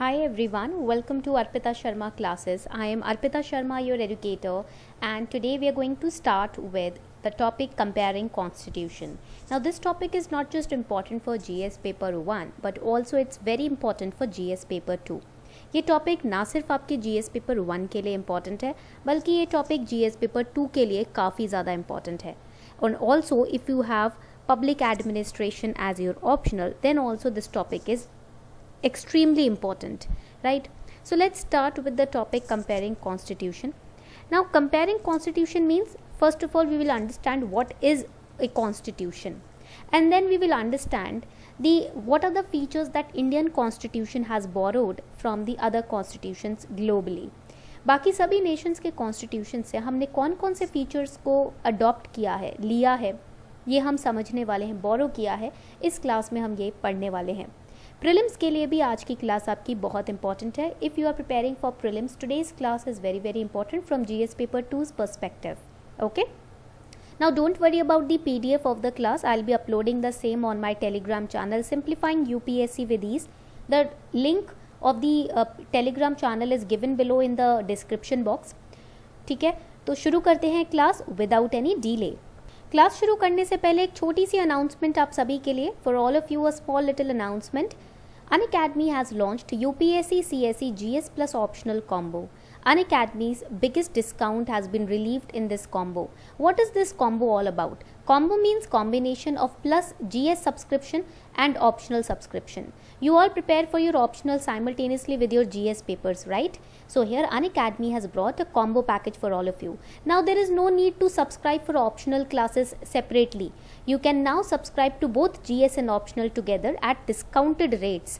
Hi everyone, welcome to Arpita Sharma classes. I am Arpita Sharma, your educator, and today we are going to start with the topic comparing constitution. Now this topic is not just important for GS paper 1 but also it's very important for GS paper 2. ये topic ना सिर्फ आपके GS paper 1 के लिए important है बल्कि ये topic GS paper 2 के लिए काफ़ी ज़्यादा इम्पॉर्टेंट है. And also if you have public administration as your optional, then also this topic is extremely important, right? So let's start with the topic comparing constitution. Now comparing constitution means first of all we will understand what is a constitution, and then we will understand what are the features that Indian constitution has borrowed from the other constitutions globally. बाकी सभी Nations के constitution से हमने कौन कौन से features को adopt किया है, लिया है, ये हम समझने वाले हैं, बोरो किया है. इस क्लास में हम ये पढ़ने वाले हैं. प्रीलिम्स के लिए भी आज की क्लास आपकी बहुत इंपॉर्टेंट है. If you are preparing for prelims, today's class is very very important from GS paper 2's perspective. Okay, now don't worry about the PDF of the class. I'll be uploading the same on my Telegram channel, Simplifying UPSC with Ease. The link of the Telegram channel is given below in the description box. ठीक है, तो शुरू करते हैं class without any delay. Class शुरू करने से पहले एक छोटी सी अनाउंसमेंट आप सभी के लिए. For all of you a small little announcement. Unacademy has launched UPSC CSE GS Plus optional combo. Unacademy's biggest discount has been relieved in this combo. What is this combo all about? Combo means combination of plus GS subscription and optional subscription. You all prepare for your optional simultaneously with your GS papers, right? So here Unacademy has brought a combo package for all of you. Now there is no need to subscribe for optional classes separately. You can now subscribe to both GS and optional together at discounted rates.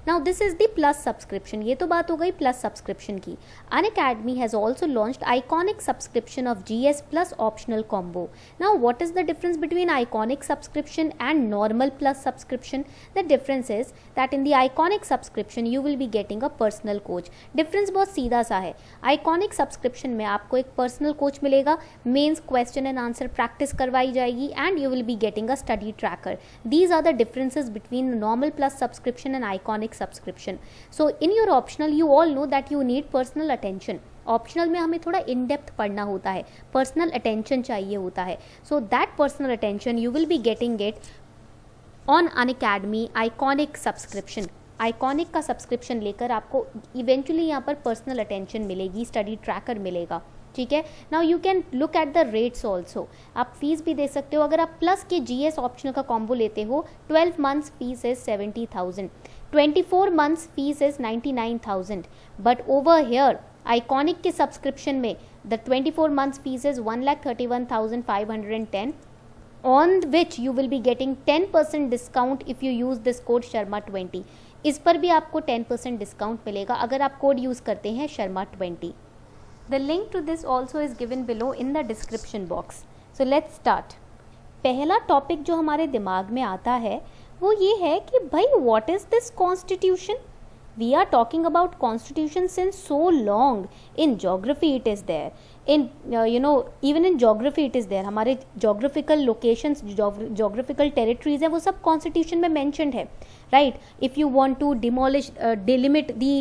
Now this is the plus subscription. ये तो बात हो गई plus subscription की. Unacademy has also launched iconic subscription of GS plus optional combo. Now what is the difference between iconic subscription and normal plus subscription? The difference is that in the iconic subscription you will be getting a personal coach. Difference बहुत सीधा सा है. Iconic subscription में आपको एक personal coach मिलेगा, mains question and answer practice करवाई जाएगी and you will be getting a study tracker. These are the differences between normal plus subscription and iconic subscription. So in your optional you all know that you need personal attention. Optional में हमें थोड़ा in depth पढ़ना होता है, personal attention चाहिए होता है. So that personal attention you will be getting it on Unacademy iconic subscription. Iconic का सब्सक्रिप्शन लेकर आपको इवेंचुअली यहाँ पर पर्सनल अटेंशन मिलेगी, स्टडी ट्रैकर मिलेगा. ठीक है. Now you can look at the rates also. आप फीस भी दे सकते हो. अगर आप प्लस के जीएस ऑप्शनल का कॉम्बो लेते हो, 12 months fees is 70,000, 24 months fees is 99,000. But over here iconic के सब्सक्रिप्शन में the 24 months fees is 1,31,510, on which you will be getting 10% discount if you use this code Sharma20. इस पर भी आपको 10% discount मिलेगा अगर आप कोड यूज़ करते हैं Sharma20. The link to this also is given below in the description box. So let's start. पहला टॉपिक जो हमारे दिमाग में आता है वो ये है कि भाई what is this constitution? We are talking about constitution since so long. In geography it is there. In even in geography it is there. हमारे geographical locations, geographical territories है वो सब constitution में mentioned है, right? If you want to delimit the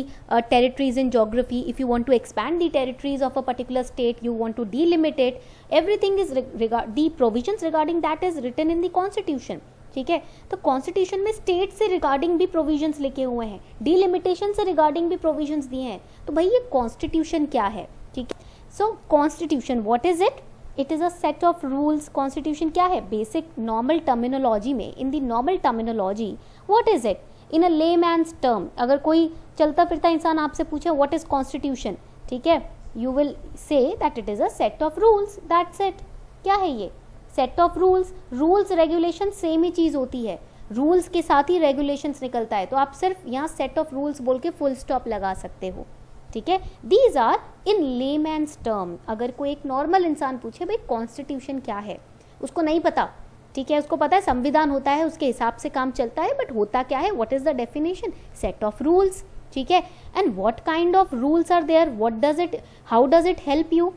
territories in geography, if you want to expand the territories of a particular state, you want to delimit it, everything is the provisions regarding that is written in the constitution. ठीक है. तो constitution में state से regarding भी provisions लिखे हुए हैं, delimitation से रिगार्डिंग भी प्रोविजंस दिए हैं. तो भाई ये कॉन्स्टिट्यूशन क्या है? ठीक है. So constitution what is it? It is a set of rules. Constitution क्या है? बेसिक नॉर्मल टर्मिनोलॉजी में, in the normal terminology what is it? In a layman's term, अगर कोई चलता फिरता इंसान आपसे पूछे व्हाट इज कॉन्स्टिट्यूशन, ठीक है, you will say that it is a set of rules. That's it. क्या है ये? Set of rules. Rules regulation same ही चीज़ होती है. रूल्स के साथ ही रेगुलेशंस निकलता है. तो आप सिर्फ यहाँ सेट ऑफ रूल्स बोल के फुल स्टॉप लगा सकते हो. ठीक है. These are in layman's term. अगर कोई एक नॉर्मल इंसान पूछे भाई कॉन्स्टिट्यूशन क्या है, उसको नहीं पता. ठीक है. उसको पता है संविधान होता है, उसके हिसाब से काम चलता है, बट होता क्या है? What is the definition? Set of rules. ठीक है. And what kind of rules are there? What does it, how does it help you?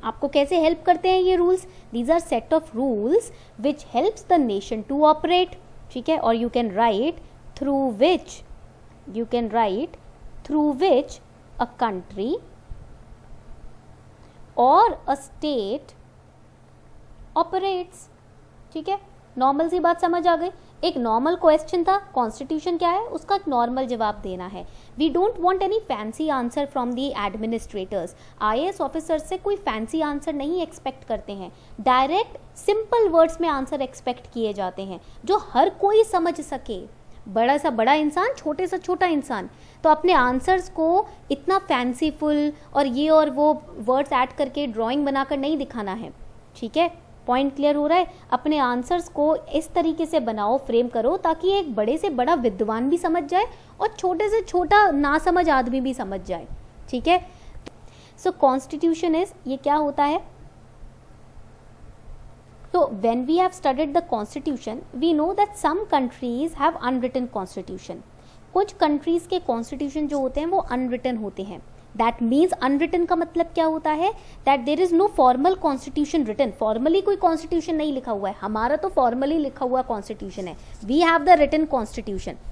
आपको कैसे हेल्प करते हैं ये rules? These are set of rules which helps the nation to operate. ठीक है. और you can write through which through which a country or a state operates. ठीक है, नॉर्मल सी बात समझ आ गई. एक नॉर्मल क्वेश्चन था, कॉन्स्टिट्यूशन क्या है, उसका एक नॉर्मल जवाब देना है. We don't want any fancy answer from the administrators. IAS officer से कोई फैंसी आंसर नहीं एक्सपेक्ट करते हैं. डायरेक्ट सिंपल वर्ड्स में आंसर एक्सपेक्ट किए जाते हैं जो हर कोई समझ सके. बड़ा सा बड़ा इंसान, छोटे सा छोटा इंसान. तो अपने आंसर्स को इतना फैंसीफुल और ये और वो वर्ड्स ऐड करके ड्राइंग बनाकर नहीं दिखाना है. ठीक है, पॉइंट क्लियर हो रहा है. अपने आंसर्स को इस तरीके से बनाओ, फ्रेम करो, ताकि एक बड़े से बड़ा विद्वान भी समझ जाए और छोटे से छोटा ना समझ आदमी भी समझ जाए. ठीक है. सो कॉन्स्टिट्यूशन इज, ये क्या होता है. So when we have studied the constitution, we know that some countries have unwritten constitution. कुछ countries के constitution जो होते हैं वो unwritten होते हैं. That means unwritten का मतलब क्या होता है, that there is no formal constitution written. Formally कोई constitution नहीं लिखा हुआ है. हमारा तो formally लिखा हुआ constitution है. We have the written constitution,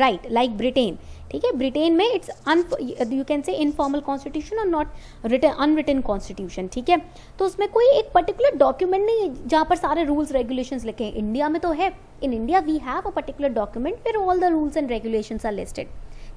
right? Like Britain. ठीक है, ब्रिटेन में इट्स यू कैन से इनफॉर्मल कॉन्स्टिट्यूशन और नॉट रिटन अनरिटन कॉन्स्टिट्यूशन. ठीक है, तो उसमें कोई एक पर्टिकुलर डॉक्यूमेंट नहीं है जहाँ पर सारे रूल्स रेगुलेशंस लिखे हैं. इंडिया में तो है. In India we have a particular document where all the rules and regulations are listed.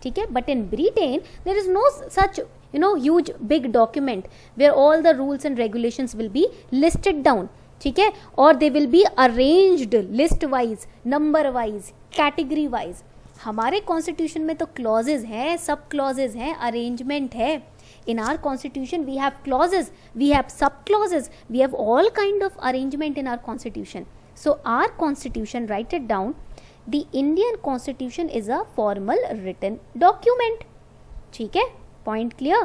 ठीक है, but in Britain there is no such huge big document where all the rules and regulations will be listed down. ठीक है, और they will be arranged list wise, number wise, category wise. हमारे constitution में तो clauses हैं, sub clauses हैं, arrangement है. In our constitution we have clauses, we have sub clauses, we have all kind of arrangement in our constitution. So our constitution, write it down, the Indian constitution is a formal written document. ठीक है, point clear.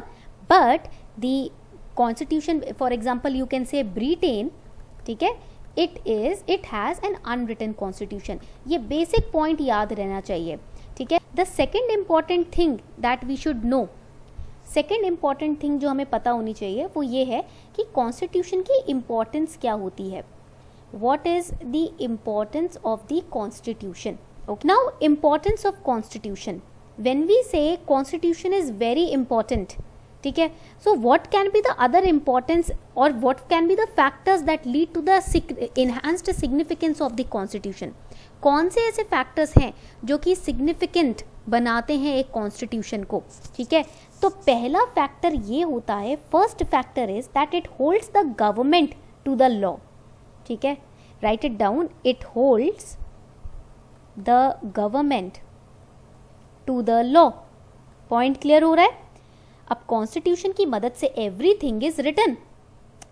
But the constitution, for example you can say Britain, ठीक है, it has an unwritten constitution. ये basic point याद रहना चाहिए. ठीक है. The second important thing that we should know, second important thing जो हमें पता होनी चाहिए वो ये है कि constitution की importance क्या होती है. What is the importance of the constitution? Okay. Now importance of constitution. When we say constitution is very important, ठीक है, so what can be the other importance और what can be the factors that lead to the enhanced significance of the constitution. कौन से ऐसे factors हैं जो कि significant बनाते हैं एक कॉन्स्टिट्यूशन को. ठीक है, तो पहला फैक्टर ये होता है, first factor is that it holds the government to the law. ठीक है, write it down, it holds the government to the law. Point clear हो रहा है. अब कॉन्स्टिट्यूशन की मदद से एवरीथिंग इज रिटन.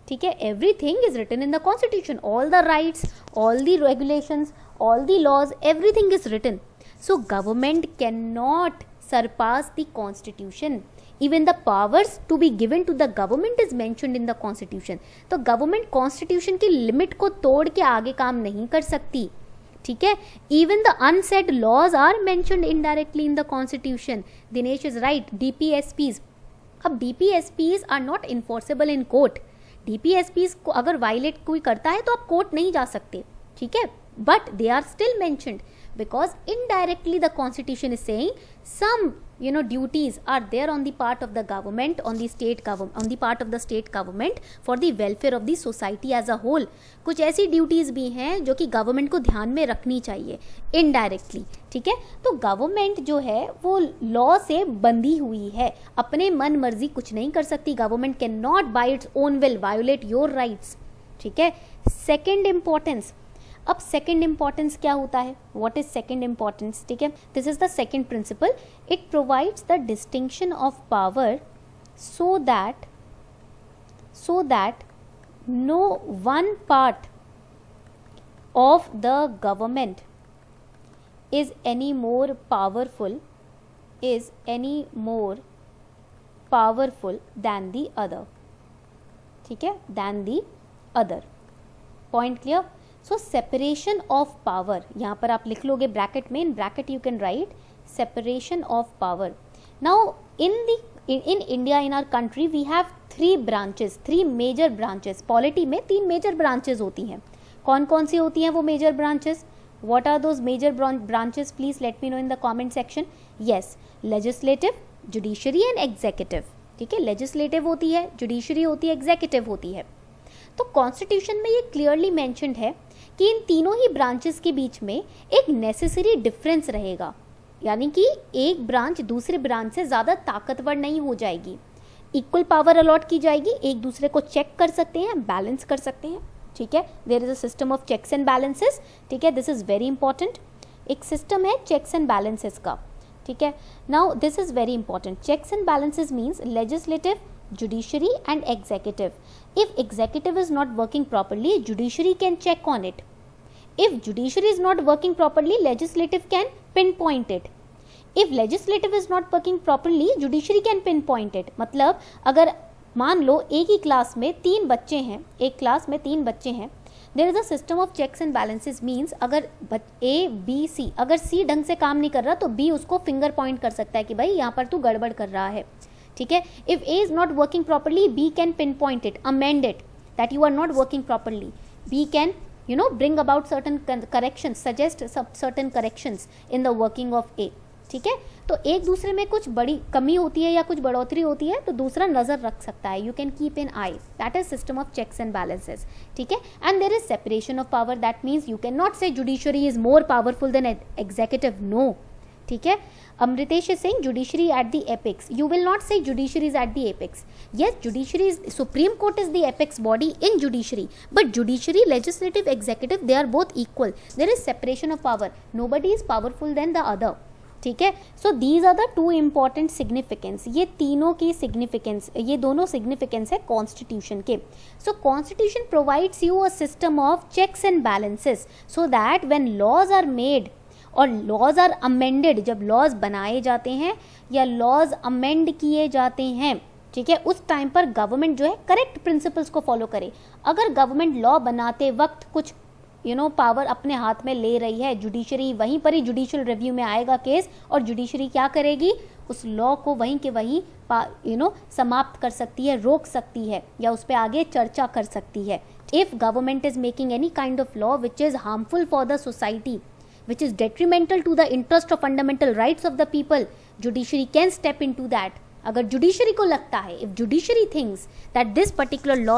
ठीक है, everything is written in the constitution. All the rights, all the regulations, all the laws, everything is written. So government can not surpass the constitution. Even the powers to be given to the government is mentioned in the constitution. तो government constitution की limit को तोड़ के आगे काम नहीं कर सकती. ठीक है, even the unsaid laws are mentioned indirectly in the constitution. Dinesh is right. DPSPs, अब DPSPs are not enforceable in court. DPSPs को अगर वायलेट कोई करता है तो आप कोर्ट नहीं जा सकते. ठीक है, but they are still mentioned because indirectly the constitution is saying some duties are there on the part of the government, on the part of the state government for the welfare of the society as a whole. कुछ ऐसी duties भी हैं जो कि government को ध्यान में रखनी चाहिए इनडायरेक्टली. ठीक है, तो गवर्नमेंट जो है वो लॉ से बंधी हुई है, अपने मन मर्जी कुछ नहीं कर सकती. Government can not by its own will violate your rights. ठीक है, सेकेंड इंपॉर्टेंस. अब सेकेंड इंपॉर्टेंस क्या होता है, व्हाट इज सेकेंड इंपॉर्टेंस. ठीक है, this is the second principle. It provides the distinction of power so that no one part of the government is any more powerful than the other. ठीक है, than the other. Point clear? So separation of power, यहाँ पर आप लिख लोगे bracket में, in bracket you can write separation of power. Now in India, in our country, we have three major branches. Polity में 3 major branches होती हैं. कौन कौन सी होती हैं वो major branches? What are those major branches? Please let me know in the comment section. Yes, legislative, judiciary and executive, ठीक है, लेजिस्लेटिव होती है, जुडिशरी होती है, एग्जीक्यूटिव होती है। तो कॉन्स्टिट्यूशन में ये क्लियरली मेंशन्ड है कि इन तीनों ही ब्रांचेस के बीच में एक नेसेसरी डिफरेंस रहेगा, यानी कि एक ब्रांच दूसरे ब्रांच से ज़्यादा ताकतवर नहीं हो जाएगी, इक्वल पावर अलॉट की जाएगी, एक दूसरे को चेक कर सकते हैं, बैलेंस कर सकते हैं, ठीक है। There is a system of checks and balances, ठीक है, दिस इज वेरी इंपॉर्टेंट। एक सिस्टम है चेक्स एंड बैलेंसेस का, ठीक है। Now this is very important, checks and balances means legislative, judiciary and executive. If executive is not working properly, judiciary can check on it. If judiciary is not working properly, legislative can pinpoint it. If legislative is not working properly, judiciary can pinpoint it. मतलब अगर मान लो एक ही class में 3 बच्चे हैं, एक class में 3 बच्चे हैं, there is a system of checks and balances means अगर A, B, C, अगर C ढंग से काम नहीं कर रहा तो B उसको फिंगर पॉइंट कर सकता है कि भाई यहाँ पर तू गड़बड़ कर रहा है, ठीक है। If A is not working properly, B can pinpoint it, amend it, that you are not working properly. B can, bring about certain corrections, suggest certain corrections in the working of A, ठीक है। तो एक दूसरे में कुछ बड़ी कमी होती है या कुछ बढ़ोतरी होती है तो दूसरा नजर रख सकता है, you can keep in eye, that is system of checks and balances, ठीक है। And there is separation of power, that means you can not say judiciary is more powerful than executive, no, ठीक है। Amritesh is saying judiciary at the apex. You will not say judiciary is at the apex. Yes, judiciary is, Supreme Court is the apex body in judiciary. But judiciary, legislative, executive, they are both equal. There is separation of power. Nobody is powerful than the other. ठीक है। So these are the 2 important significance, ये तीनों की significance, ये दोनों significance है constitution के। So constitution provides you a system of checks and balances so that when laws are made और लॉज आर अमेंडेड, जब लॉज बनाए जाते हैं या लॉज अमेंड किए जाते हैं, ठीक है, उस टाइम पर गवर्नमेंट जो है करेक्ट प्रिंसिपल्स को फॉलो करे। अगर गवर्नमेंट लॉ बनाते वक्त कुछ पावर अपने हाथ में ले रही है, जुडिशरी वहीं पर ही जुडिशियल रिव्यू में आएगा केस और जुडिशरी क्या करेगी, उस लॉ को वहीं के वहीं समाप्त कर सकती है, रोक सकती है या उस पर आगे चर्चा कर सकती है। If government is making any kind of law which is harmful for the society, which is detrimental to the interest of fundamental rights of the people, judiciary can step into that. अगर judiciary को लगता है, if judiciary thinks that this particular law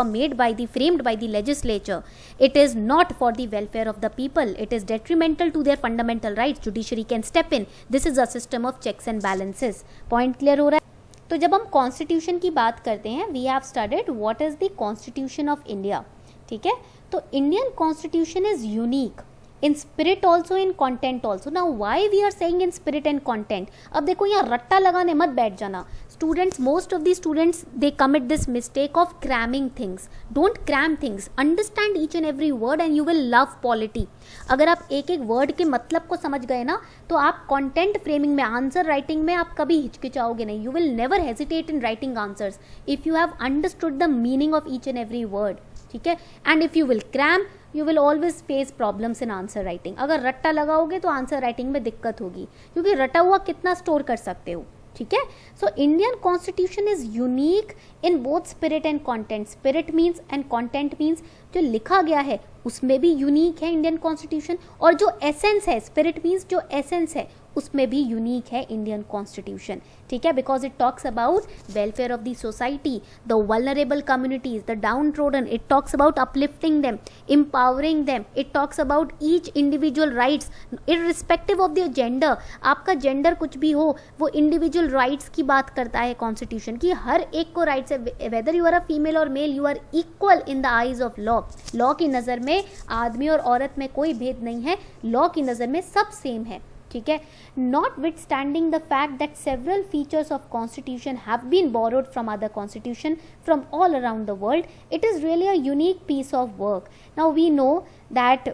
framed by the legislature, it is not for the welfare of the people, it is detrimental to their fundamental rights, judiciary can step in. This is a system of checks and balances. Point clear हो रहा है? तो जब हम constitution की बात करते हैं, we have studied what is the constitution of India, ठीक है। तो Indian constitution is unique in spirit also, in content also. Now why we are saying in spirit and content? अब देखो यहाँ रट्टा लगाने मत बैठ जाना students. Most of the students they commit this mistake of cramming things. Don't cram things, understand each and every word and you will love polity. अगर आप एक एक वर्ड के मतलब को समझ गए ना तो आप कंटेंट फ्रेमिंग में, आंसर राइटिंग में आप कभी हिचकिचाओगे नहीं, you will never hesitate in writing answers if you have understood the meaning of each and every word, ठीक है। And if you will cram you will always face problems in answer writing. अगर रट्टा लगाओगे तो answer writing में दिक्कत होगी, क्योंकि रटा हुआ कितना स्टोर कर सकते हो, ठीक है। So Indian constitution is unique in both spirit and content. Spirit means and content means जो लिखा गया है उसमें भी यूनिक है इंडियन कॉन्स्टिट्यूशन, और जो एसेंस है, स्पिरिट मीन्स जो एसेंस है उसमें भी यूनिक है इंडियन कॉन्स्टिट्यूशन, ठीक है। Because it talks about welfare of the society, the vulnerable communities, the down trodden, it talks about uplifting them, empowering them, it talks about each individual rights irrespective of their gender. आपका gender कुछ भी हो, वो individual rights की बात करता है constitution की, हर एक को राइट्स है, whether you are a female और male, you are equal in the eyes of law. Law की नज़र में आदमी और औरत में कोई भेद नहीं है, लॉ की नज़र में सब सेम है, ठीक है। Notwithstanding the fact that several features of constitution have been borrowed from other constitution from all around the world, it is really a unique piece of work. Now we know that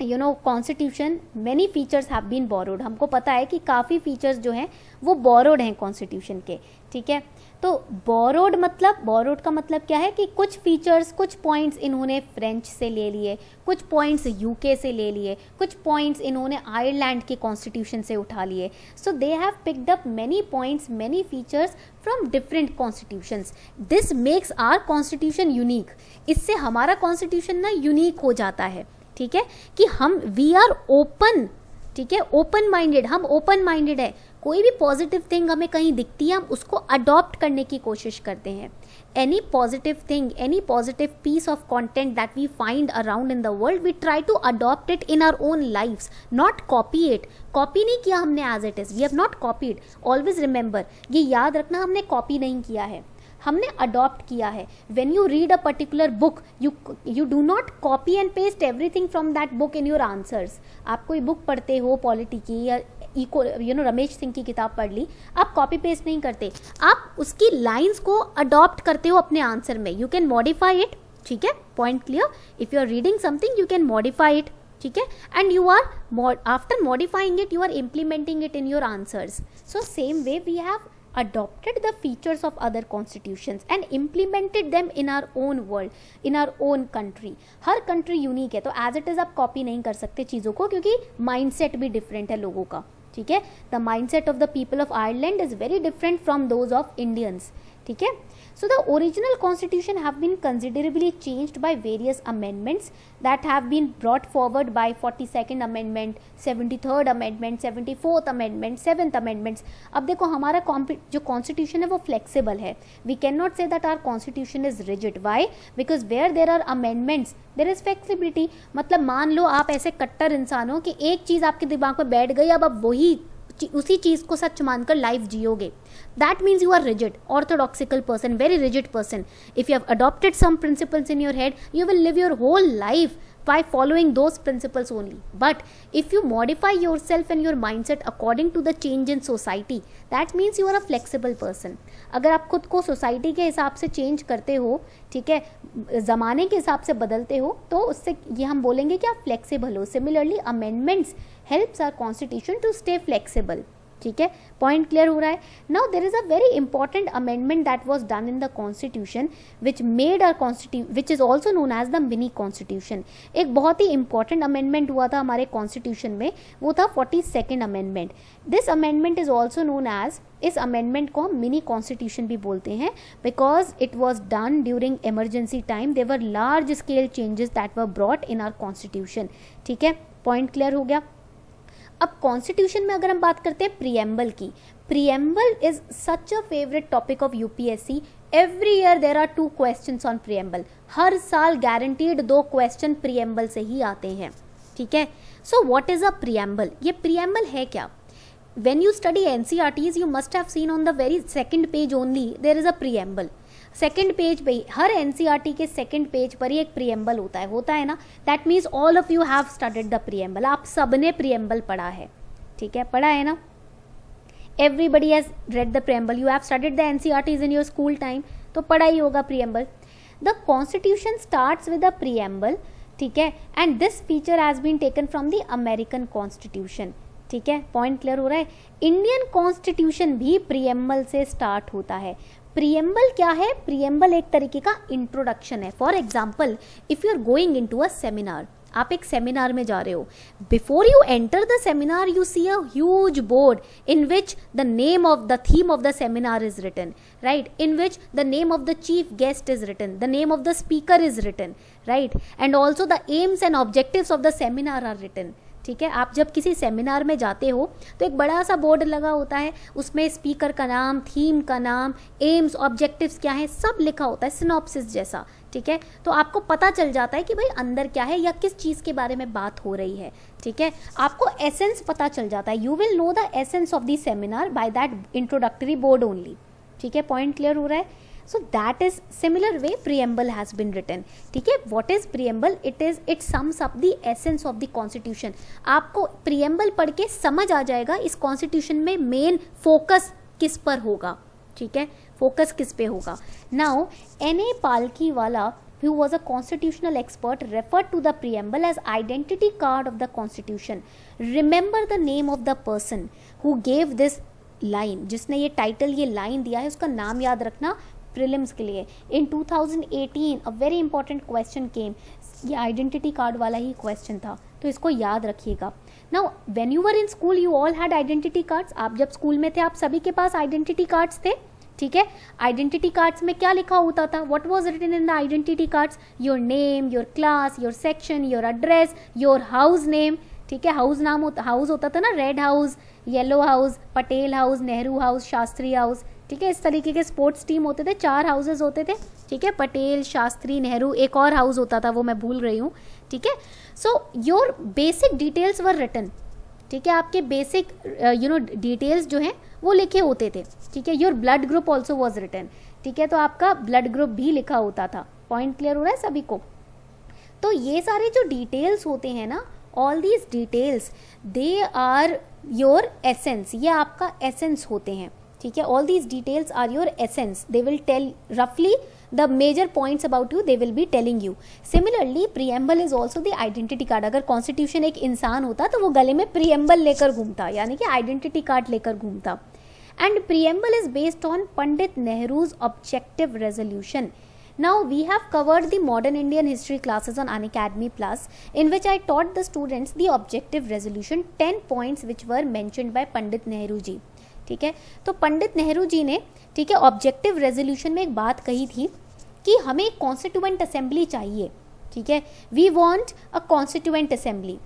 constitution many features have been borrowed. हमको पता है कि काफ़ी features जो हैं वो borrowed हैं constitution के, ठीक है। तो borrowed का मतलब क्या है कि कुछ फीचर्स, कुछ पॉइंट्स इन्होंने फ्रेंच से ले लिए, कुछ पॉइंट्स यूके से ले लिए, कुछ पॉइंट्स इन्होंने आयरलैंड के कॉन्स्टिट्यूशन से उठा लिए। So they have picked up many points, many features from different constitutions. This makes our constitution unique. इससे हमारा कॉन्स्टिट्यूशन ना यूनिक हो जाता है, ठीक है, कि हम वी आर ओपन ठीक है, ओपन माइंडेड, हम ओपन माइंडेड है, कोई भी पॉजिटिव थिंग हमें कहीं दिखती है हम उसको अडॉप्ट करने की कोशिश करते हैं. Any positive thing, any positive piece of content that we find around in the world, we try to adopt it in our own lives, not copy it. Copy नहीं किया हमने as it is, we have not copied. Always remember, ये याद रखना, हमने copy नहीं किया है, हमने adopt किया है. When you read a particular book, you do not copy and paste everything from that book in your answers. आप कोई book पढ़ते हो पॉलिटी की या रमेश सिंह की किताब पढ़ ली, आप कॉपी पेस्ट नहीं करते, आप उसकी लाइंस को अडॉप्ट करते हो अपने आंसर में. यू कैन मॉडिफाई इट, ठीक है, point clear. If you are reading something you can modify it, ठीक है, and you are after modifying it you are implementing it in your answers. So same way we have adopted the features of other constitutions and implemented them in our own world, in our own country. Her country unique है, तो as it is आप copy नहीं कर सकते चीज़ों को, क्योंकि mindset भी different है लोगों का, ठीक है. The mindset of the people of Ireland is very different from those of Indians, ठीक है. So the original constitution have been considerably changed by various amendments that have been brought forward by 42nd amendment, 73rd amendment, 74th amendment, 7th amendments. अब देखो हमारा जो constitution है वो flexible है. We cannot say that our constitution is rigid. Why? Because where there are amendments there is flexibility. मतलब मान लो आप ऐसे कट्टर इंसान हो कि एक चीज़ आपके दिमाग में बैठ गई, अब आप वही उसी चीज़ को सच मानकर life जियोगे. That means you are rigid, orthodoxical person, very rigid person. If you have adopted some principles in your head, you will live your whole life by following those principles only. But if you modify yourself and your mindset according to the change in society, that means you are a flexible person. अगर आप खुद को society के हिसाब से change करते हो, ठीक है, ज़माने के हिसाब से बदलते हो, तो उससे ये हम बोलेंगे कि आप फ्लेक्सिबल हो. Similarly amendments helps our constitution to stay flexible, ठीक है, पॉइंट क्लियर हो रहा है. Now there is a very important amendment that was done in the constitution which made our constitution which is also known as the mini constitution. एक बहुत ही important amendment हुआ था हमारे कॉन्स्टिट्यूशन में, वो था 42nd amendment. This amendment is also known as, इस amendment को हम मिनी कॉन्स्टिट्यूशन भी बोलते हैं, because it was done during emergency time. They were large scale changes that were brought in our constitution, ठीक है, पॉइंट क्लियर हो गया. अब कॉन्स्टिट्यूशन में अगर हम बात करते हैं प्रीएम्बल की, preamble is such a favourite topic of UPSC. Every year there are 2 questions on preamble. हर साल गारंटीड 2 क्वेश्चन प्रीएम्बल से ही आते हैं, ठीक है. So what is a preamble? ये प्रीएम्बल है क्या? When you study NCERTs, you must have seen on the very second page only there is a preamble. Second page पे ही, हर एनसीईआरटी के सेकेंड पेज पर ही एक प्रीएम्बल होता है ना. That means all of you have studied the preamble. आप सबने preamble पढ़ा है, ठीक है, पढ़ा है ना. Everybody has read the preamble. You have studied the NCERTs in your school time, तो पढ़ा ही होगा preamble. The constitution starts with the preamble, ठीक है, and this feature has been taken from the American constitution, ठीक है, point clear हो रहा है. इंडियन कॉन्स्टिट्यूशन भी प्रीएम्बल से स्टार्ट होता है. प्रीएम्बल क्या है? प्रीएम्बल एक तरीके का इंट्रोडक्शन है. For example, if you are going in to a seminar, आप एक सेमिनार में जा रहे हो, before you enter the seminar you see a huge board in which the name of the theme of the seminar is written, right, in which the name of the chief guest is written, the name of the speaker is written, right, and also the aims and objectives of the seminar are written, ठीक है. आप जब किसी seminar में जाते हो तो एक बड़ा सा बोर्ड लगा होता है, उसमें स्पीकर का नाम, थीम का नाम, एम्स, ऑब्जेक्टिव्स क्या है, सब लिखा होता है, सिनॉप्सिस जैसा, ठीक है. तो आपको पता चल जाता है कि भाई अंदर क्या है या किस चीज़ के बारे में बात हो रही है, ठीक है. आपको एसेंस पता चल जाता है. You will know the essence of the seminar by that introductory board only, ठीक है, पॉइंट क्लियर हो रहा है. So that is similar way preamble has been written, ठीक है. What is preamble? It sums up the essence of the constitution. आपको preamble पढ़ के समझ आ जाएगा इस constitution में मेन फोकस किस पर होगा, ठीक है, फोकस किस पे होगा. Now N.A. Palkhiwala, who was a constitutional expert, referred to the preamble as identity card of the constitution. Remember the name of the person who gave this line, जिसने ये टाइटल, ये लाइन दिया है, उसका नाम याद रखना प्रीलिम्स के लिए. इन 2018 अ वेरी इंपॉर्टेंट क्वेश्चन केम, ये आइडेंटिटी कार्ड वाला ही क्वेश्चन था, तो इसको याद रखिएगा. Now when you were in school you all had identity cards. आप जब स्कूल में थे आप सभी के पास आइडेंटिटी कार्ड्स थे, ठीक है. आइडेंटिटी कार्ड्स में क्या लिखा होता था? What was written in the identity cards? Your name, your class, your section, your address, your house name, ठीक है, हाउस होता था ना, red house, yellow house, Patel house, Nehru house, Shastri house, ठीक है, इस तरीके के स्पोर्ट्स टीम होते थे, 4 हाउसेज होते थे, ठीक है, पटेल, शास्त्री, नेहरू, एक और हाउस होता था वो मैं भूल रही हूँ, ठीक है। So your basic details were written, ठीक है, आपके बेसिक डिटेल्स जो हैं वो लिखे होते थे, ठीक है। Your blood group also was written, ठीक है, तो आपका ब्लड ग्रुप भी लिखा होता था। पॉइंट क्लियर हो रहा है सभी को? तो ये सारे जो डिटेल्स होते हैं ना, all these details they are your essence, ये आपका एसेंस होते हैं, ठीक है। All these details are your essence, they will tell रफली the major points about you, they will be telling you. Similarly preamble is also the identity card. अगर constitution एक इंसान होता तो वो गले में preamble लेकर घूमता, यानी कि आइडेंटिटी कार्ड लेकर घूमता। And preamble is based on Pandit Nehru's objective resolution. Now we have covered the modern Indian history classes on Unacademy Plus, in which I taught the students the objective resolution 10 points which were mentioned by Pandit Nehru ji, ठीक है। तो पंडित नेहरू जी ने, ठीक है, objective resolution में एक बात कही थी कि हमें कॉन्स्टिट्यूएंट असेंबली चाहिए, ठीक है। We want a constituent assembly.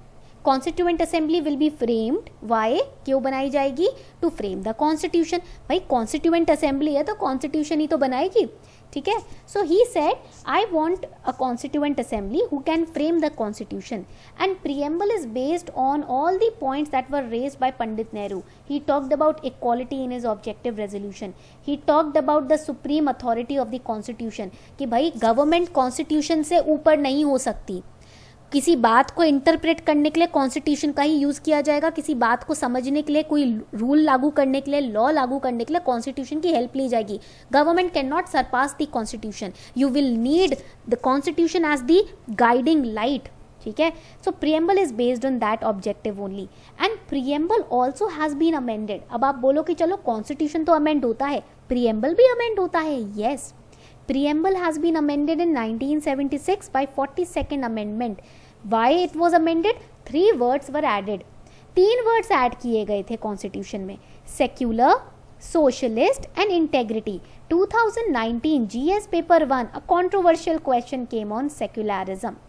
Constituent assembly will be framed, why, क्यों बनाई जाएगी? To frame the constitution. भाई कॉन्स्टिट्यूएंट असेंबली है तो कॉन्स्टिट्यूशन ही तो बनाएगी, ठीक है। So he said I want a constituent assembly who can frame the constitution, and preamble is based on all the points that were raised by Pandit Nehru. He talked about equality in his objective resolution, he talked about the supreme authority of the constitution, कि भाई government constitution से ऊपर नहीं हो सकती। किसी बात को इंटरप्रेट करने के लिए कॉन्स्टिट्यूशन का ही यूज किया जाएगा, किसी बात को समझने के लिए, कोई रूल लागू करने के लिए, लॉ लागू करने के लिए कॉन्स्टिट्यूशन की हेल्प ली जाएगी। Government can not surpass the constitution, you will need the constitution as the guiding light, ठीक है। So preamble is based on that objective only, and preamble also has been amended. अब आप बोलो कि चलो कॉन्स्टिट्यूशन तो अमेंड होता है, प्रीएम्बल भी अमेंड होता है, yes. Preamble has been amended in 1976 by 42nd amendment. Why it was amended? 3 words were added. 3 words add किए गए थे कॉन्स्टिट्यूशन में, secular, socialist and integrity. 2019 GS paper 1 a controversial question came on secularism.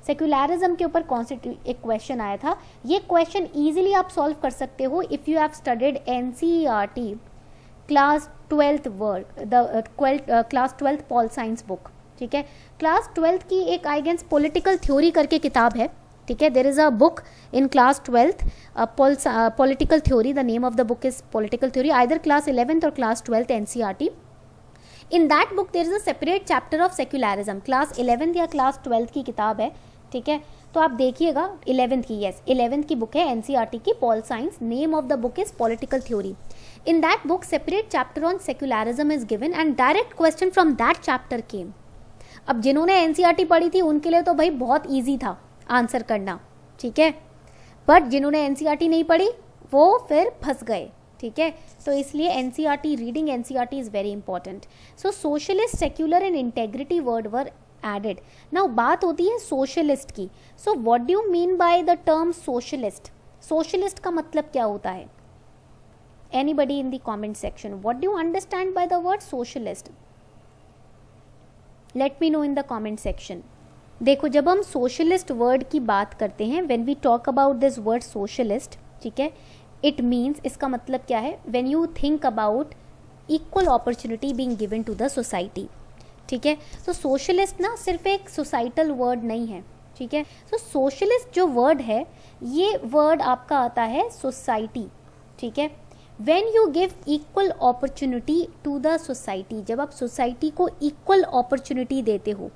Secularism के ऊपर एक question आया था। ये क्वेश्चन इजीली आप सॉल्व कर सकते हो if you have studied NCERT class 12th word, class 12th pol science book, ठीक है। क्लास 12th की एक आई गेस पॉलिटिकल थ्योरी करके किताब है, ठीक है। There is a book in class 12th political theory, the name of the book is political theory, either class 11th और class 12th NCERT। In that book there is a separate chapter of secularism. Class 11th या class 12th की किताब है, ठीक है। तो आप देखिएगा 11th की, यस 11th की बुक है NCERT की, pol science, name of the book is political theory. In that book, separate chapter on secularism is given and direct question from that chapter came. अब जिन्होंने NCERT पढ़ी थी उनके लिए तो भाई बहुत easy था आंसर करना, ठीक है, बट जिन्होंने NCERT नहीं पढ़ी वो फिर फंस गए, ठीक है। तो इसलिए NCERT reading NCERT is very important. So socialist, secular and integrity word were added. Now बात होती है socialist की. So what do you mean by the term socialist? Socialist का मतलब क्या होता है? Anybody in the comment section, what do you understand by the word socialist? Let me know in the comment section. देखो जब हम socialist word की बात करते हैं, when we talk about this word socialist, ठीक है, it means, इसका मतलब क्या है? When you think about equal opportunity being given to the society, ठीक है। तो socialist ना सिर्फ एक societal word नहीं है, ठीक है। तो socialist जो word है, ये word आपका आता है society, ठीक है। When you give equal opportunity to the society, जब आप सोसाइटी को इक्वल अपॉर्चुनिटी देते हो,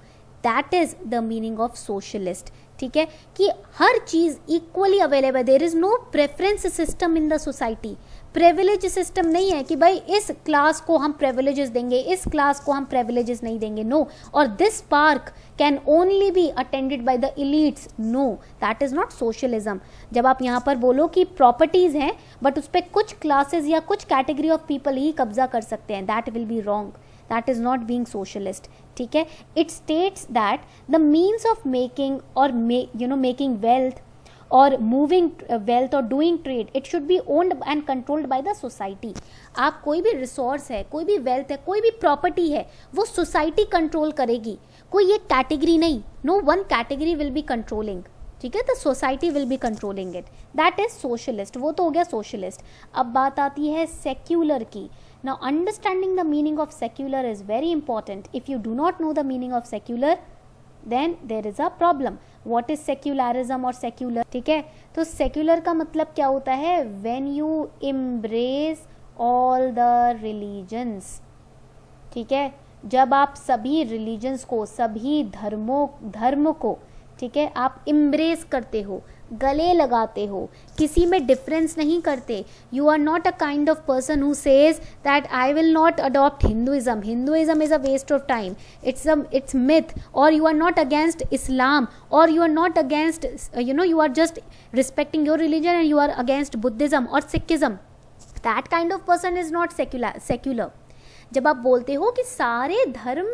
that is the meaning of socialist, ठीक है, कि हर चीज equally available, there is no preference system in the society. Privilege system नहीं है कि भाई इस क्लास को हम प्रिविलेजेस देंगे, इस क्लास को हम प्रिविलेजेस नहीं देंगे, नो। और this park can only be attended by the elites, no, that is not socialism. जब आप यहाँ पर बोलो कि प्रॉपर्टीज हैं बट उस पर कुछ क्लासेस या कुछ कैटेगरी ऑफ पीपल ही कब्जा कर सकते हैं, that will be wrong, that is not being socialist, ठीक है। It states that the means of making और मेकिंग वेल्थ और मूविंग वेल्थ और doing trade, it should be owned and controlled by the society. आप कोई भी resource है, कोई भी वेल्थ है, कोई भी प्रॉपर्टी है, वो सोसाइटी कंट्रोल करेगी, कोई एक कैटेगरी नहीं, no one category will be controlling, ठीक है, the society will be controlling it, that is socialist. वो तो हो गया सोशलिस्ट। अब बात आती है सेक्युलर की। Now understanding the meaning of secular is very important. If you do not know the meaning of secular then there is a problem. What is secularism और सेक्युलर, ठीक है। तो सेक्युलर का मतलब क्या होता है, when you embrace all the religions, ठीक है, जब आप सभी रिलीजन्स को, सभी धर्म को, ठीक है, आप इम्ब्रेस करते हो, गले लगाते हो, किसी में डिफरेंस नहीं करते। You are not a kind of person who says that I will not adopt Hinduism, Hinduism is a waste of time, it's myth, और you are not against Islam, और you are not against, you are just respecting your religion and you are against Buddhism or Sikhism. That kind of person is not secular. जब आप बोलते हो कि सारे धर्म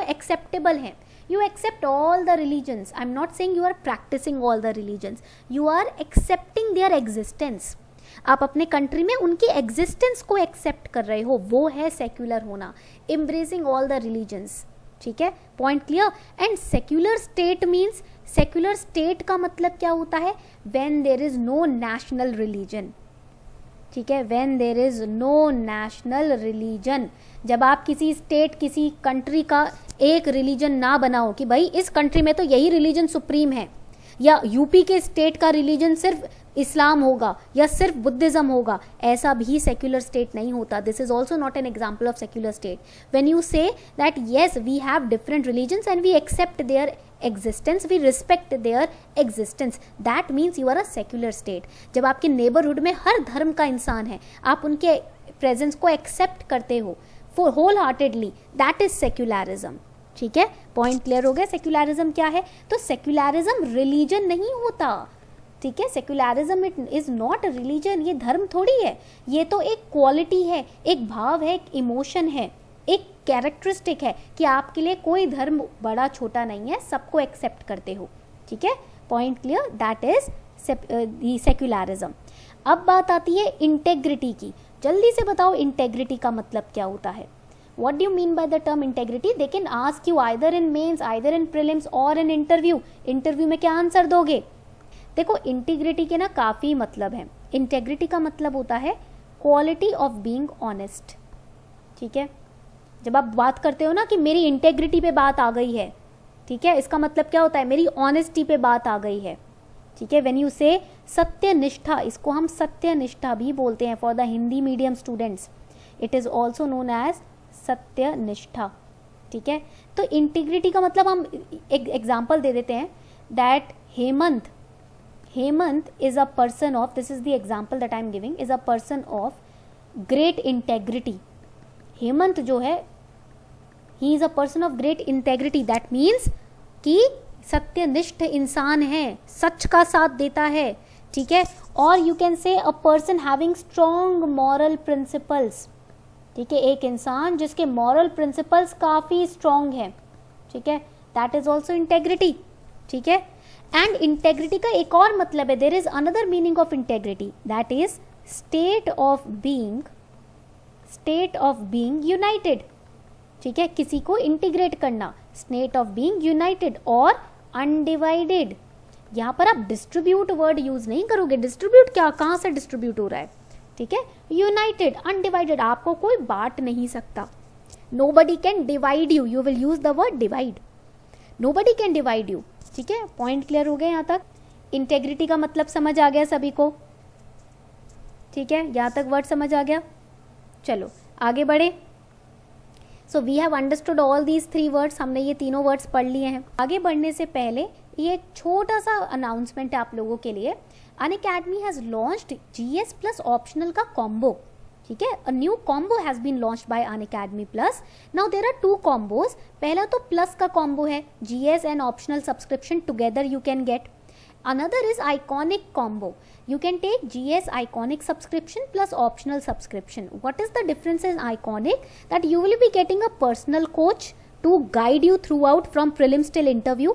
acceptable हैं, you accept all the religions. I'm not saying you are practicing all the religions. You are accepting their existence. आप अपने कंट्री में उनकी एग्जिस्टेंस को एक्सेप्ट कर रहे हो, वो है सेक्युलर होना, embracing all the religions. ठीक है, point clear. And secular state means, secular state का मतलब क्या होता है, when there is no national religion, ठीक है, when there is no national religion. जब आप किसी स्टेट, किसी कंट्री का एक रिलीजन ना बनाओ कि भाई इस कंट्री में तो यही रिलीजन सुप्रीम है, या यूपी के स्टेट का रिलीजन सिर्फ इस्लाम होगा या सिर्फ बुद्धिज्म होगा, ऐसा भी सेक्युलर स्टेट नहीं होता। This is also not an example of secular state. When you say that yes we have different religions and we accept their existence, we respect their existence, that means you are a secular state. जब आपके neighbourhood में हर धर्म का इंसान है, आप उनके presence को एक्सेप्ट करते हो for whole heartedly, that is secularism. ठीक है, पॉइंट क्लियर हो गया। सेक्युलरिज्म क्या है, तो सेक्युलरिज्म रिलीजन नहीं होता, ठीक है, secularism it is not a religion, ये धर्म थोड़ी है, ये तो एक क्वालिटी है, एक भाव है, एक इमोशन है, एक कैरेक्टरिस्टिक है कि आपके लिए कोई धर्म बड़ा छोटा नहीं है, सबको एक्सेप्ट करते हो। ठीक है, point clear, that is secularism. अब बात आती है इंटेग्रिटी की। जल्दी से बताओ इंटेग्रिटी का मतलब क्या होता है। What do you mean by the term integrity? They can ask you either in mains, either in prelims or in interview. Interview में क्या आंसर दोगे। देखो इंटीग्रिटी के ना काफ़ी मतलब है। इंटेग्रिटी का मतलब होता है क्वालिटी ऑफ बीइंग ऑनेस्ट। ठीक है, जब आप बात करते हो ना कि मेरी इंटेग्रिटी पे बात आ गई है, ठीक है, इसका मतलब क्या होता है, मेरी ऑनेस्टी पे बात आ गई है। ठीक है, व्हेन यू से सत्यनिष्ठा, इसको हम सत्यनिष्ठा भी बोलते हैं for the Hindi medium students, it is also known as सत्यनिष्ठा। ठीक है, तो इंटीग्रिटी का मतलब हम एक एग्जाम्पल दे देते हैं that Hemant is a person of, this is the example that I am giving, is a person of great integrity. Hemant जो है he is a person of great integrity, that means कि सत्यनिष्ठ इंसान है, सच का साथ देता है। ठीक है, और यू कैन से a person having strong moral principles. ठीक है, एक इंसान जिसके मॉरल प्रिंसिपल्स काफ़ी स्ट्रॉन्ग है। ठीक है, दैट इज ऑल्सो इंटेग्रिटी। ठीक है, एंड इंटेग्रिटी का एक और मतलब है, there is another meaning of integrity, that is state of being united. ठीक है, किसी को इंटीग्रेट करना, स्टेट ऑफ बीइंग यूनाइटेड और अनडिवाइडेड। यहाँ पर आप डिस्ट्रीब्यूट वर्ड यूज नहीं करोगे। डिस्ट्रीब्यूट क्या, कहाँ से डिस्ट्रीब्यूट हो रहा है। ठीक है, यूनाइटेड, अनडिवाइडेड, आपको कोई बांट नहीं सकता। Nobody can divide you, you will use the word divide, nobody can divide you. ठीक है, पॉइंट क्लियर हो गया यहाँ तक। इंटेग्रिटी का मतलब समझ आ गया सभी को। ठीक है, यहाँ तक वर्ड समझ आ गया। चलो आगे बढ़े। So we have understood all these 3 words, हमने ये तीनों वर्ड्स पढ़ लिए हैं। आगे बढ़ने से पहले ये एक छोटा सा अनाउंसमेंट है आप लोगों के लिए। Unacademy has launched GS plus optional का कॉम्बो। ठीक है, a new combo has been launched by Unacademy plus. Now there are 2 combos. पहला तो प्लस का कॉम्बो है, GS and optional subscription together you can get. Another is iconic combo. You can take GS iconic subscription plus optional subscription. What is the difference in iconic? That you will be getting a personal coach to guide you throughout from prelims till interview.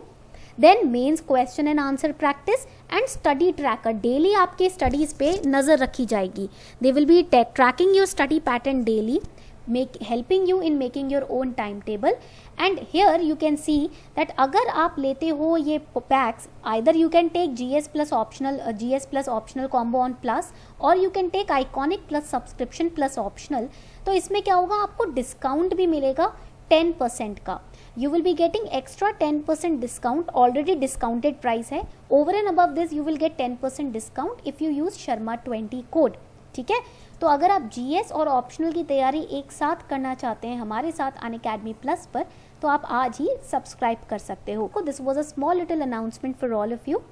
Then mains question and answer practice and study tracker. Daily आपके studies पे नज़र रखी जाएगी. They will be tracking your study pattern daily. helping you in making your own timetable. And here you can see that अगर आप लेते हो ये packs, either you can take GS plus optional combo on plus, or you can take iconic plus subscription plus optional. तो इसमें क्या होगा, आपको डिस्काउंट भी मिलेगा 10% का. You will be getting extra 10% discount, already discounted price है. Over and above this you will get 10% discount if you use Sharma20 code. ठीक है, तो अगर आप GS और ऑप्शनल की तैयारी एक साथ करना चाहते हैं हमारे साथ अनअकैडमी प्लस पर, तो आप आज ही सब्सक्राइब कर सकते हो. This was a small little announcement for all of you.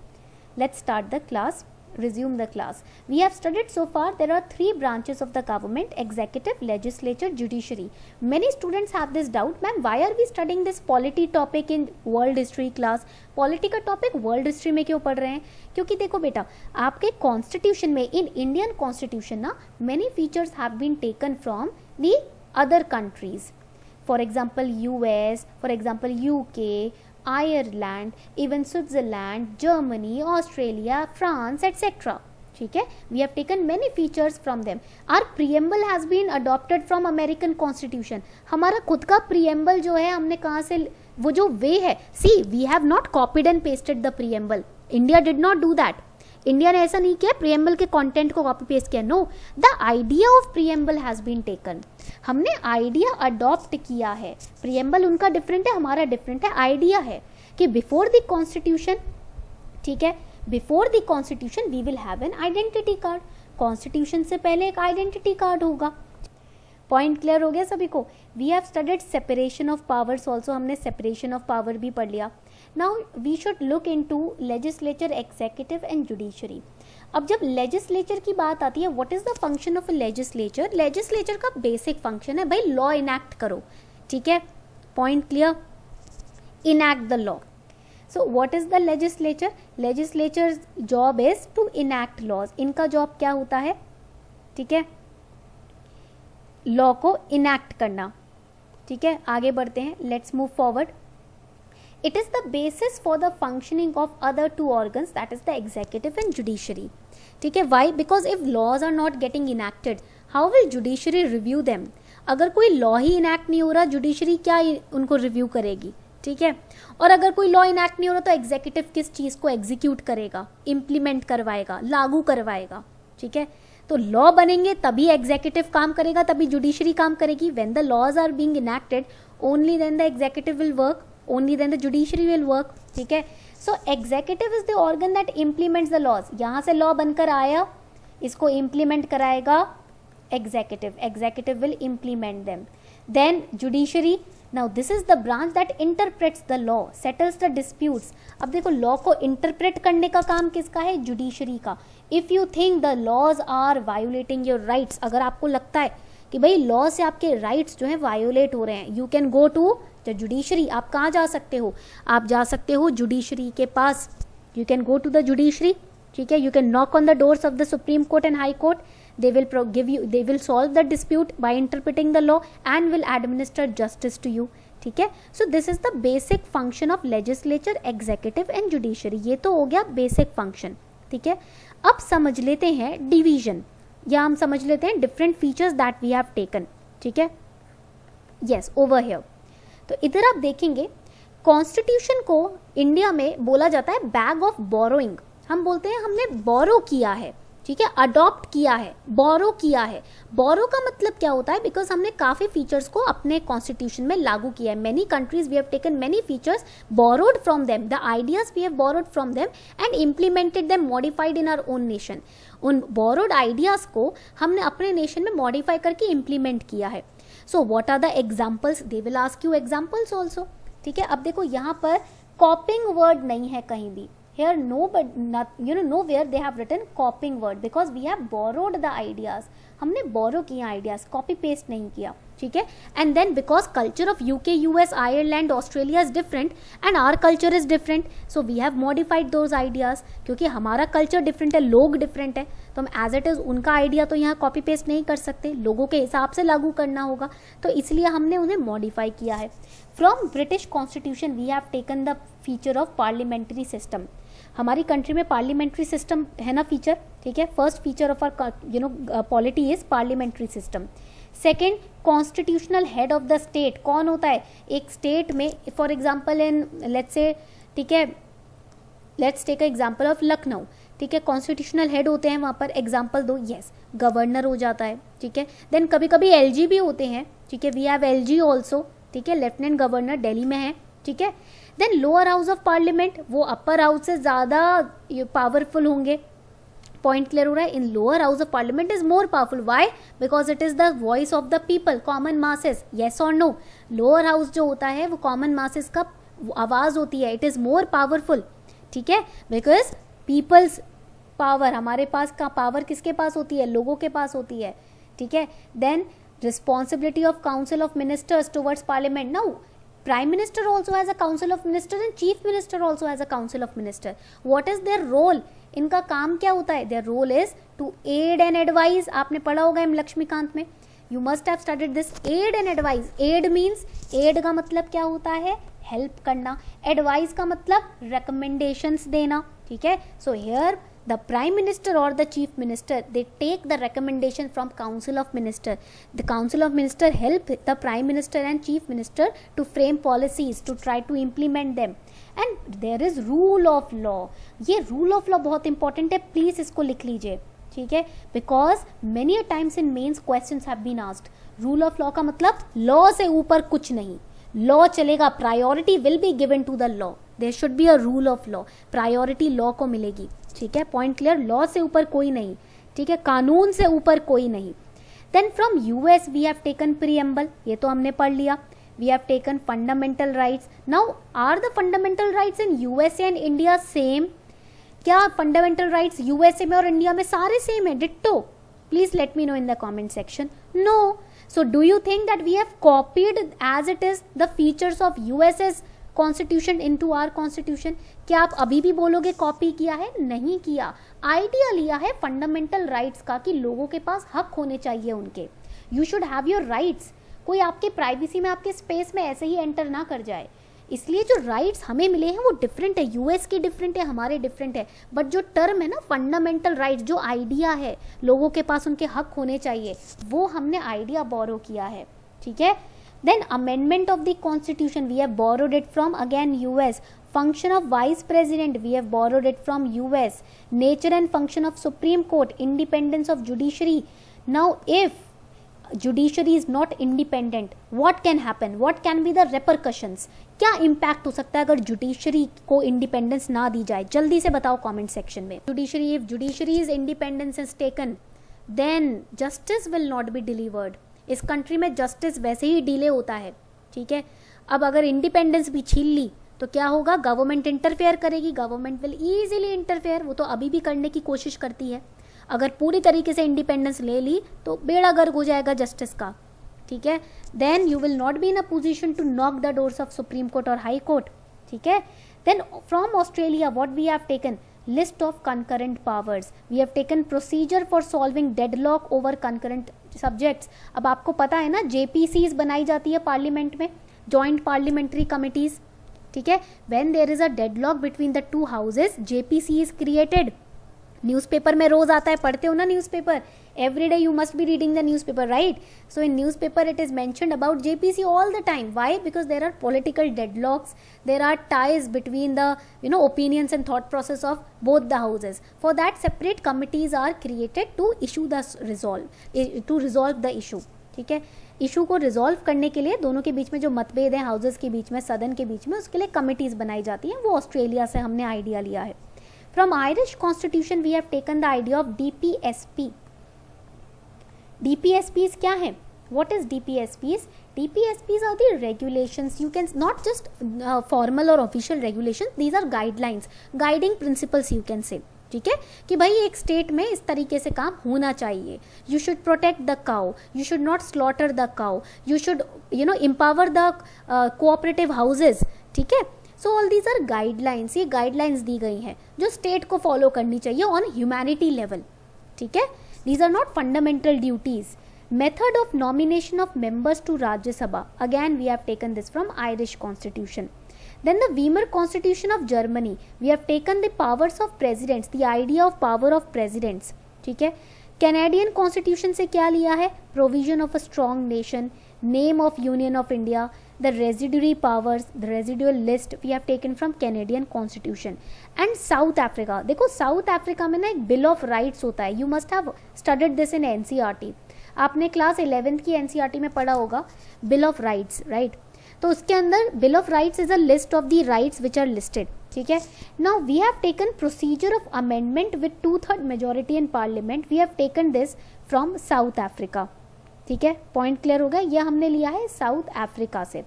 Let's start the class. Resume the class. We have studied so far there are 3 branches of the government: executive, legislature, judiciary. Many students have this doubt, ma'am, why are we studying this polity topic in world history class? Polity का topic world history में क्यों पढ़ रहे हैं? क्योंकि देखो बेटा, आपके कॉन्स्टिट्यूशन में, इन इंडियन कॉन्स्टिट्यूशन ना, many features have been taken from the other countries. For example US, for example UK, Ireland, even Switzerland, Germany, Australia, France, etc. ठीक है, we have taken many features from them. Our preamble has been adopted from American Constitution. हमारा खुद का preamble जो है, हमने कहाँ से, वो जो way है, see, we have not copied and pasted the preamble. India did not do that. India ने ऐसा नहीं किया, प्रियम्बल के कंटेंट को कॉपी पेस्ट किया. No, the idea of preamble has been taken. हमने आइडिया अडॉप्ट किया है. प्रियम्बल उनका डिफरेंट है, हमारा डिफरेंट है. आइडिया है कि बिफोर द कॉन्स्टिट्यूशन, ठीक है, before the constitution we will have an identity card. Constitution से पहले एक आइडेंटिटी कार्ड होगा. पॉइंट क्लियर हो गया सभी को? We have studied separation of powers also. हमने सेपरेशन ऑफ पावर भी पढ़ लिया. Now we should look into legislature, executive and judiciary. अब जब लेजिस्लेचर की बात आती है, what is the function of a legislature? Legislature का बेसिक फंक्शन है भाई लॉ इनैक्ट करो. ठीक है, point clear? Enact the law. So what is the legislature? Legislature job is to enact laws. इनका जॉब क्या होता है? ठीक है, लॉ को इनैक्ट करना. ठीक है, आगे बढ़ते हैं. Let's move forward. It is the basis for the functioning of other 2 organs, that is the executive and judiciary. ठीक है, why? Because if laws are not getting enacted, how will judiciary review them? अगर कोई law ही enact नहीं हो रहा, judiciary क्या उनको review करेगी? ठीक है, और अगर कोई लॉ इनैक्ट नहीं हो रहा तो एग्जीक्यूटिव किस चीज़ को एग्जीक्यूट करेगा, इम्प्लीमेंट करवाएगा, लागू करवाएगा. ठीक है, तो लॉ बनेंगे तभी एग्जीक्यूटिव काम करेगा, तभी जुडिशरी काम करेगी. When the laws are being enacted, only then the executive will work, only then the judiciary will work. ठीक है, so executive is the organ that implements the laws. यहाँ से law बनकर आया, इसको implement कराएगा executive. Executive will implement them. Then judiciary. Now this is the branch that interprets the law, settles the disputes. अब देखो law को interpret करने का काम किसका है? judiciary का. If you think the laws are violating your rights, अगर आपको लगता है कि भाई लॉ से आपके राइट्स जो है वायोलेट हो रहे हैं, you can go to the judiciary. आप कहाँ जा सकते हो? आप जा सकते हो जुडिशरी के पास. You can go to the judiciary. ठीक है, you can knock on the doors of the supreme court and high court. they will solve the dispute by interpreting the law and will administer justice to you. ठीक है, so this is the basic function of legislature, executive and judiciary. ये तो हो गया basic function. ठीक है, अब समझ लेते हैं डिवीजन, या हम समझ लेते हैं different features that we have taken. ठीक है, यस, ओवर हियर. तो इधर आप देखेंगे कॉन्स्टिट्यूशन को इंडिया में बोला जाता है बैग ऑफ बोरोइंग. हम बोलते हैं हमने बोरो किया है. ठीक है, अडॉप्ट किया है, बोरो किया है. बोरो का मतलब क्या होता है? बिकॉज हमने काफी फीचर्स को अपने कॉन्स्टिट्यूशन में लागू किया है. Many countries we have taken many features, borrowed from them, the ideas we have borrowed from them and implemented them, modified in our own nation. उन बोरोड आइडियाज को हमने अपने नेशन में मॉडिफाई करके इम्प्लीमेंट किया है. So what are the examples? They will ask you examples also. ठीक है, अब देखो यहाँ पर कॉपिंग वर्ड नहीं है कहीं भी. Here nowhere they have written copying word because we have borrowed the ideas. हमने borrow किया ideas, copy paste नहीं किया. ठीक है, and then because culture of UK, US, Ireland, Australia is different and our culture is different, so we have modified those ideas. क्योंकि हमारा culture different है, लोग different है, तो हम as it is उनका idea तो यहाँ copy paste नहीं कर सकते, लोगों के हिसाब से लागू करना होगा, तो इसलिए हमने उन्हें modify किया है. From British Constitution we have taken the feature of parliamentary system. हमारी कंट्री में पार्लियामेंट्री सिस्टम है ना फीचर. ठीक है, first feature of our polity is parliamentary system. Second, constitutional head of the state कौन होता है एक स्टेट में, for example in let's say, ठीक है, let's take an example of Lucknow, ठीक है, कॉन्स्टिट्यूशनल हेड होते हैं वहाँ पर, एग्जाम्पल दो, यस, गवर्नर हो जाता है, ठीक है। देन कभी कभी एलजी भी होते हैं, ठीक है, वी हैव एलजी ऑल्सो, ठीक है, लेफ्टिनेंट गवर्नर दिल्ली में है, ठीक है। Then lower house of parliament, वो अपर हाउस से ज़्यादा पावरफुल होंगे, पॉइंट क्लियर हो रहा है, इन lower house of parliament is more powerful, why, because it is the voice of the people, common masses, yes और नो, लोअर हाउस जो होता है वो कॉमन मासेस का आवाज होती है, इट इज मोर पावरफुल, ठीक है, बिकॉज पीपल्स पावर, हमारे पास का पावर किसके पास होती है, लोगों के पास होती है, ठीक है। Then responsibility of council of ministers towards parliament, now Prime Minister also has a Council of Ministers and Chief Minister also has a Council of Ministers. What is their role? इनका काम क्या होता है? Their role is to aid and advise. आपने पढ़ा होगा M Laxmikant में. You must have studied this. Aid and advise. Aid means, aid का मतलब क्या होता है? Help करना. Advice का मतलब recommendations देना. ठीक है? So here the Prime Minister or the Chief Minister, they take the recommendation from Council of Minister. The Council of Minister help the Prime Minister and Chief Minister to frame policies, to try to implement them. And there is rule of law. ये rule of law बहुत important है, please इसको लिख लीजिए, ठीक है, because many a times in mains questions have been asked. Rule of law का मतलब law से ऊपर कुछ नहीं, law चलेगा, priority will be given to the law. There should be a rule of law. Priority law को मिलेगी, ठीक है, पॉइंट क्लियर, लॉ से ऊपर कोई नहीं, ठीक है, कानून से ऊपर कोई नहीं. Then from US we have taken preamble, ये तो हमने पढ़ लिया. We have taken fundamental rights. Now are the fundamental rights in USA and India same? क्या फंडामेंटल राइट्स यूएसए में और इंडिया में सारे सेम है, ditto? Please let me know in the comment section. No. So do you think that we have copied as it is the features of USA's constitution into our constitution? क्या आप अभी भी बोलोगे copy किया है? नहीं किया. आइडिया लिया है फंडामेंटल राइट्स का कि लोगों के पास हक होने चाहिए उनके. You should have your rights. कोई आपके प्राइवेसी में, आपके स्पेस में ऐसे ही एंटर ना कर जाए. इसलिए जो राइट्स हमें मिले हैं वो डिफरेंट है, यूएस की डिफरेंट है, हमारे डिफरेंट है, बट जो टर्म है ना फंडामेंटल राइट्स, जो आइडिया है लोगों के पास उनके हक होने चाहिए, वो हमने आइडिया बोरो किया है, ठीक है. Then amendment of the constitution, we have borrowed it from again US. Function of vice president, we have borrowed it from US. Nature and function of Supreme Court, independence of judiciary. Now if judiciary is not independent, what can happen? What can be the repercussions? क्या impact हो सकता है अगर judiciary को independence ना दी जाए? जल्दी से बताओ comment section में. Judiciary, if judiciary's independence is taken, then justice will not be delivered. इस कंट्री में जस्टिस वैसे ही डिले होता है, ठीक है. अब अगर इंडिपेंडेंस भी छीन ली तो क्या होगा? गवर्नमेंट इंटरफेयर करेगी, गवर्नमेंट विल इजीली इंटरफेयर, वो तो अभी भी करने की कोशिश करती है. अगर पूरी तरीके से इंडिपेंडेंस ले ली तो बेड़ा गर्क हो जाएगा जस्टिस का, ठीक है. Then you will not be in a position to knock the doors of supreme court और हाई कोर्ट, ठीक है. Then from Australia what we have taken? List of concurrent powers. We have taken procedure for solving deadlock over concurrent subjects. अब आपको पता है ना JPCs बनाई जाती है पार्लियामेंट में, जॉइंट पार्लियामेंट्री कमिटीज, ठीक है. When there is a deadlock between the two houses, JPC is created. Newspaper में रोज आता है, पढ़ते हो ना newspaper? Every day you must be reading the newspaper, right? So in newspaper it is mentioned about JPC all the time. Why? Because there are political deadlocks, there are ties between the opinions and thought process of both the houses. For that separate committees are created to resolve the issue. ठीक है. Issue को resolve करने के लिए दोनों के बीच में जो मतभेद है, हाउसेस के बीच में, सदन के बीच में, उसके लिए कमिटीज बनाई जाती हैं. वो ऑस्ट्रेलिया से हमने आइडिया लिया है. From Irish Constitution we have taken the idea of DPSP. DPSPs क्या है? What is DPSPs? DPSPs are the regulations. You can not just formal or official regulations. These are guidelines, guiding principles you can say. ठीक है, कि भाई एक state में इस तरीके से काम होना चाहिए. You should protect the cow. You should not slaughter the cow. You should empower the cooperative houses. ठीक है. So all these are guidelines. ये गाइडलाइंस दी गई हैं जो स्टेट को फॉलो करनी चाहिए ऑन ह्यूमैनिटी लेवल, ठीक है. These are not fundamental duties. Method of nomination of members to Rajya Sabha, again we have taken this from Irish constitution. Then the Weimar Constitution of Germany, we have taken the powers of presidents, the idea of power of presidents, ठीक है. Canadian constitution से क्या लिया है? Provision of a strong nation, name of union of India, the residuary powers, the residual list we have taken from Canadian Constitution. And South Africa, देखो south Africa में ना एक बिल ऑफ राइट्स होता है. You must have studied this in NCERT. आपने class 11th की NCERT में पढ़ा होगा बिल ऑफ राइट्स, राइट? तो उसके अंदर bill of rights is a list of the rights which are listed. ठीक है. Now we have taken procedure of amendment with 2/3 majority in parliament. We have taken this from South Africa. ठीक है, point clear हो गया. ये हमने लिया है साउथ अफ्रीका से.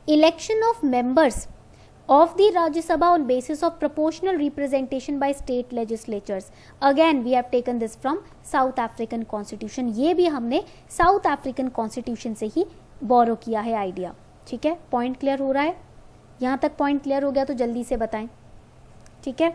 Election of members of the Rajya Sabha on basis of proportional representation by state legislatures. Again we have taken this from South African constitution. ये भी हमने साउथ अफ्रीकन कॉन्स्टिट्यूशन से ही बोरो किया है आइडिया. ठीक है, पॉइंट क्लियर हो रहा है? यहां तक पॉइंट क्लियर हो गया तो जल्दी से बताएं. ठीक है.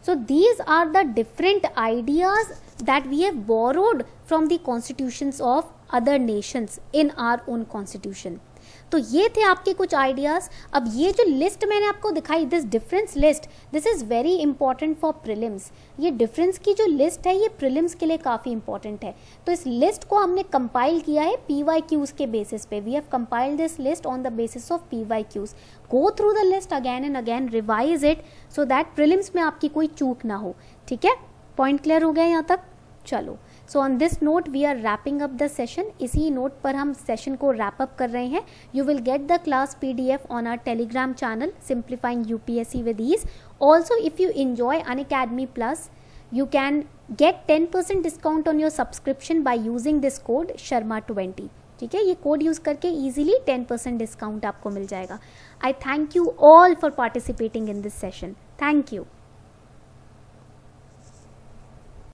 So these are the different ideas that we have borrowed from the constitutions of other nations in our own constitution. तो ये थे आपके कुछ आइडियाज. अब ये जो लिस्ट मैंने आपको दिखाई, this difference list, this is very important for prelims. ये डिफरेंस की जो लिस्ट है ये प्रीलिम्स के लिए काफ़ी इंपॉर्टेंट है. तो इस लिस्ट को हमने कंपाइल किया है PYQs के बेसिस पे. We have compiled this list on the basis of PYQs. Go through the list again and again, revise it so that prelims में आपकी कोई चूक ना हो. ठीक है, पॉइंट क्लियर हो गया यहाँ तक? चलो, so on this note we are wrapping up the session. इसी नोट पर हम सेशन को रैप अप कर रहे हैं. You will get the class PDF on our Telegram channel simplifying UPSC with ease. Also if you enjoy Unacademy plus, you can get 10% discount on your subscription by using this code Sharma20. ठीक है, ये code use करके easily 10% discount आपको मिल जाएगा. आई thank you all for participating in this session. Thank you.